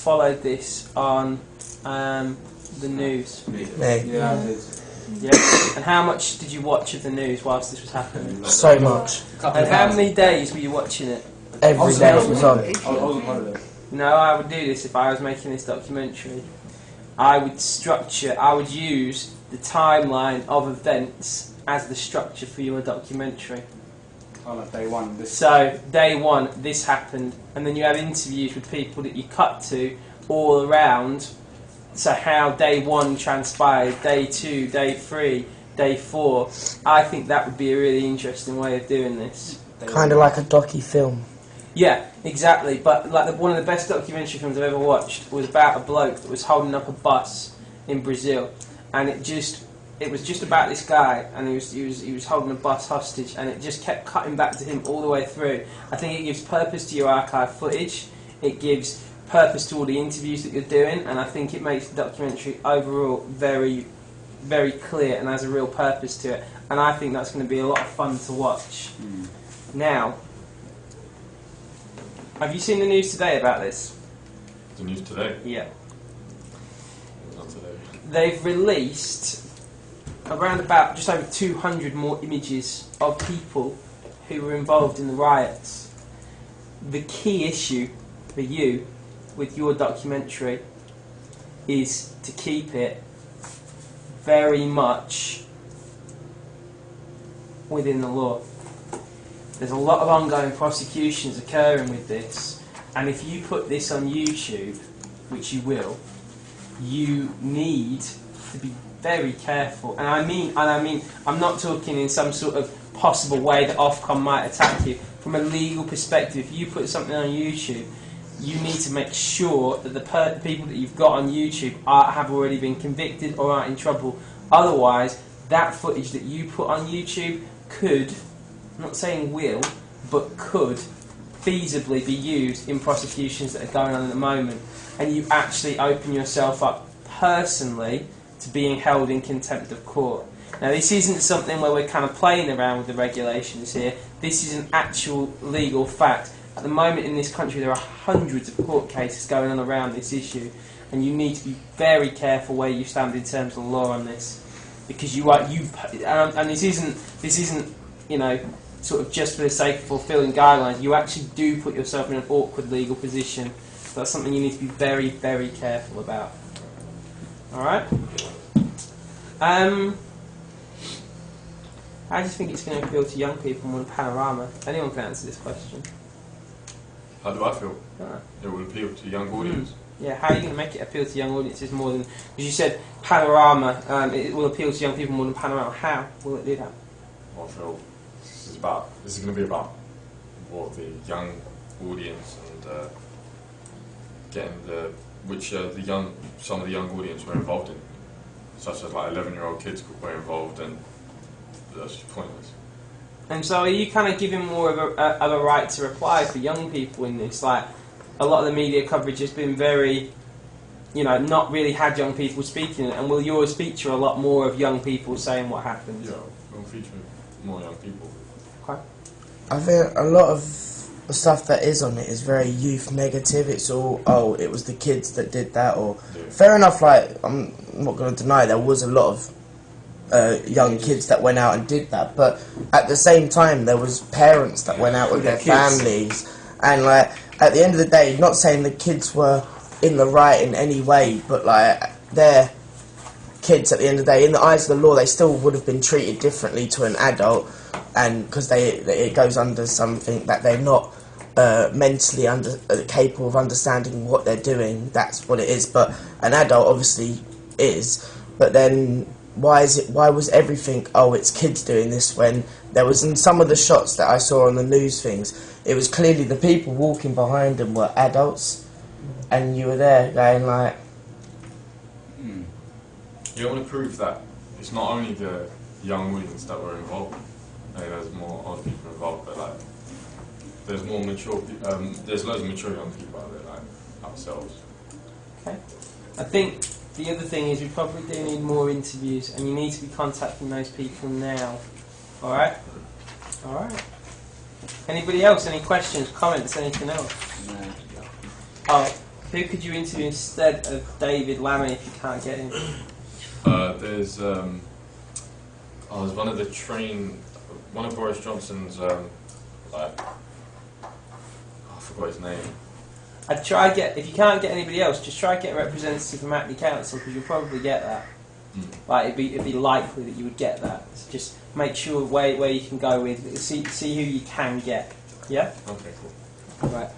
followed this on the news? Yeah, I did. Yeah. And how much did you watch of the news whilst this was happening? So much. And how many days were you watching it? Every day it was on. I was on holiday. No, I would do this if I was making this documentary. I would use the timeline of events as the structure for your documentary. Oh, like day one. So, day one, this happened, and then you have interviews with people that you cut to all around. So how day one transpired, day two, day three, day four. I think that would be a really interesting way of doing this. Kind of like a docu-film. Yeah, exactly. But like one of the best documentary films I've ever watched was about a bloke that was holding up a bus in Brazil, and it was just about this guy, and he was holding a bus hostage, and it just kept cutting back to him all the way through. I think it gives purpose to your archive footage. It gives purpose to all the interviews that you're doing, and I think it makes the documentary overall very, very clear and has a real purpose to it. And I think that's going to be a lot of fun to watch. Now, have you seen the news today about this? The news today? Yeah. Not today. They've released around about just over 200 more images of people who were involved in the riots. The key issue for you with your documentary is to keep it very much within the law. There's a lot of ongoing prosecutions occurring with this, and if you put this on YouTube, which you will, you need to be very careful. And I mean, I'm not talking in some sort of possible way that Ofcom might attack you. From a legal perspective, if you put something on YouTube, you need to make sure that the people that you've got on YouTube have already been convicted or aren't in trouble. Otherwise, that footage that you put on YouTube could, I'm not saying will, but could feasibly be used in prosecutions that are going on at the moment. And you actually open yourself up personally to being held in contempt of court. Now, this isn't something where we're kind of playing around with the regulations here. This is an actual legal fact. At the moment in this country, there are hundreds of court cases going on around this issue, and you need to be very careful where you stand in terms of the law on this, because and this isn't you know, sort of just for the sake of fulfilling guidelines. You actually do put yourself in an awkward legal position. So that's something you need to be very, very careful about. All right. How do you think it's going to appeal to young people more than Panorama? Anyone can answer this question. How do I feel? It will appeal to young audience. Yeah, how are you going to make it appeal to young audiences more than... Because you said Panorama, it will appeal to young people more than Panorama. How will it do that? I feel this is going to be about more of the young audience and getting some of the young audience were involved in, such as like 11-year-old kids were involved, and that's just pointless. And so are you kind of giving more of a right to reply for young people in this? Like, a lot of the media coverage has been very, you know, not really had young people speaking, and will yours feature a lot more of young people saying what happened? Yeah, we'll feature more young people. Okay. I think a lot of the stuff that is on it is very youth negative. It's all, oh, it was the kids that did that, or... Yeah. Fair enough, like, I'm not going to deny there was a lot of young kids that went out and did that, but at the same time there was parents that went out with their families, and like at the end of the day, not saying the kids were in the right in any way, but like they're kids at the end of the day. In the eyes of the law, they still would have been treated differently to an adult, and because it goes under something that they're not mentally capable of understanding what they're doing. That's what it is. But an adult obviously is. But then why was everything, oh, it's kids doing this, when there was, in some of the shots that I saw on the news things, it was clearly the people walking behind them were adults, and you were there going like... You don't want to prove that it's not only the young audience that were involved. Maybe there's more old people involved, but like there's more mature. There's loads of mature young people out there, like ourselves. Okay. I think the other thing is we probably do need more interviews, and you need to be contacting those people now. All right. All right. Anybody else? Any questions, comments, anything else? No. Oh, Who could you interview instead of David Lammy if you can't get him? There's one of Boris Johnson's I forgot his name. I'd try if you can't get anybody else, just try get a representative from Hackney Council because you'll probably get that. Like it'd be likely that you would get that. So just make sure where you can go with, see who you can get. Yeah. Okay, cool. Right.